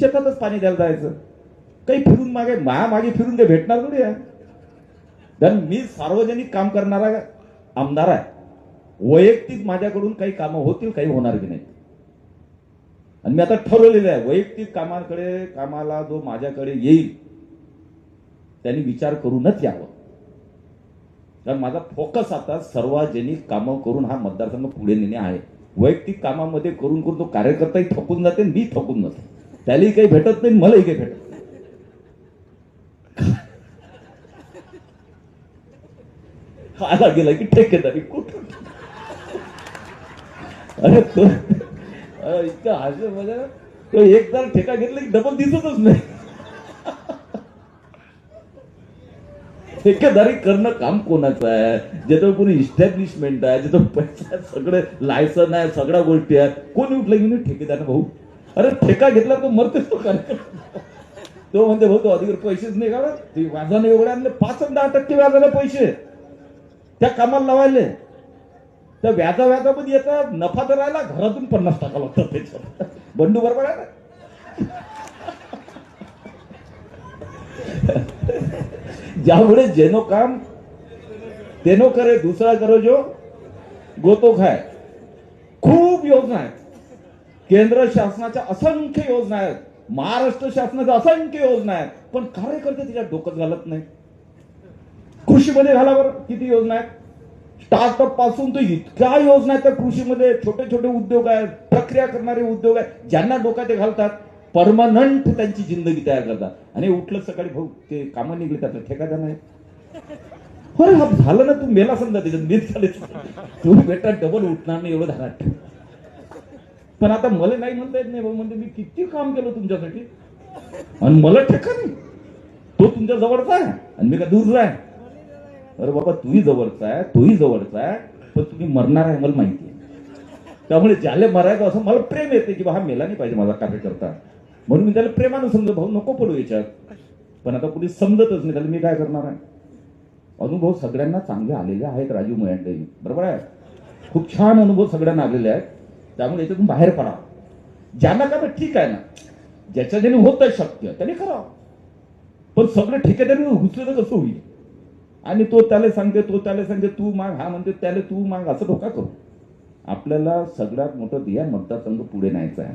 शेतातच पाणी द्यायला जायचं. काही फिरून मागे फिरून ते भेटणार थोडी आहे. कारण मी सार्वजनिक काम करणारा आमदार आहे. वैयक्तिक माझ्याकडून काही कामं होतील, काही होणार की नाही. आणि मी आता ठरवलेलं आहे, वैयक्तिक कामाला जो माझ्याकडे येईल त्यांनी विचार करूनच यावं. कारण माझा फोकस आता सार्वजनिक कामं करून हा मतदारसंघ पुढे नेणे आहे. वैयक्तिक कामामध्ये करून तो कार्यकर्ताही थकून जाते, मी थकून जातो. त्यालाही काही भेटत नाही, मलाही काही भेटत नाही. आला गेला की ठेकेदारी कुठं. अरे तो इतकं हास्य म्हणजे तो एकदा ठेका घेतला की डबल दिसतच नाही. ठेकेदारी करणं काम कोणाचं आहे? जिथं कोणी इस्टॅब्लिशमेंट आहे, जिथं पैसा सगळे लायसन आहे, सगळ्या गोष्टी आहेत, कोणी उठलं की नाही ठेकेदार भाऊ. अरे ठेका घेतला तो मरतेच तो कार्यक्रम. तो म्हणते भाऊ तो अधिक पैसेच नाही का, ते व्याजाने एवढे आणले 5-10% व्याजाने पैसे त्या कामाला लावायले. तर व्याजामध्ये येतात, नफा तर राहिला, घरातून 50 टाका लागतात त्याच्यात. बंडू बरोबर आहे ना. ज्यामुळे जेनो काम तेनो करे, दुसरा करो जो गोतो खाय. खूप योजना आहेत. केंद्र शासनाच्या असंख्य योजना आहेत, महाराष्ट्र शासनाच्या असंख्य योजना आहेत, पण कार्यकर्ते तिच्यात डोकं घालत नाही. कृषीमध्ये घाला बरं, किती योजना आहेत. स्टार्टअप पासून तर इतक्या योजना आहेत त्या कृषीमध्ये. छोटे छोटे उद्योग आहेत, प्रक्रिया करणारे उद्योग आहेत, ज्यांना डोक्यात ते घालतात, परमनंट त्यांची जिंदगी तयार करतात. आणि उठलं सकाळी भाऊ ते कामं निघले, त्याचा ठेका नाही. अरे हा झालं ना, तू मेला समजा त्याच्यात, मीच झाले, तू बेटा डबल उठणार नाही एवढं धाराट. पण आता मला नाही म्हणता येत नाही भाऊ, म्हणजे मी किती काम केलं तुमच्यासाठी आणि मला ठेका नाही. तो तुमच्या जवळचा आहे आणि मी का दूरचा आहे. अरे बाबा तूही जवळचा आहे, तोही जवळचा आहे, पण तुम्ही मरणार आहे मला माहिती आहे. त्यामुळे ज्याला मरायचं असं मला प्रेम येते की हा मेला नाही पाहिजे माझा कार्यकर्ता, म्हणून मी त्याला प्रेमानं समजतो, भाऊ नको पडू याच्यात. पण आता कुठे समजतच नाही, त्याला मी काय करणार आहे. अनुभव सगळ्यांना चांगले आलेले आहेत. राजीव मुयांडे बरोबर आहे, खूप छान अनुभव सगळ्यांना आलेले आहेत. त्यामुळे याच्यातून बाहेर पडा. ज्यांना का ठीक आहे ना, ज्याच्या ज्याने होत आहे शक्य त्याने करा. पण सगळं ठेकेदारी घुसलं तर कसं होईल. आणि तो त्याला सांगते, तू माग, हा म्हणते त्याला तू माग, असं धोका करू. आपल्याला सगळ्यात मोठं ध्येय मतदारसंघ पुढे न्यायचं आहे.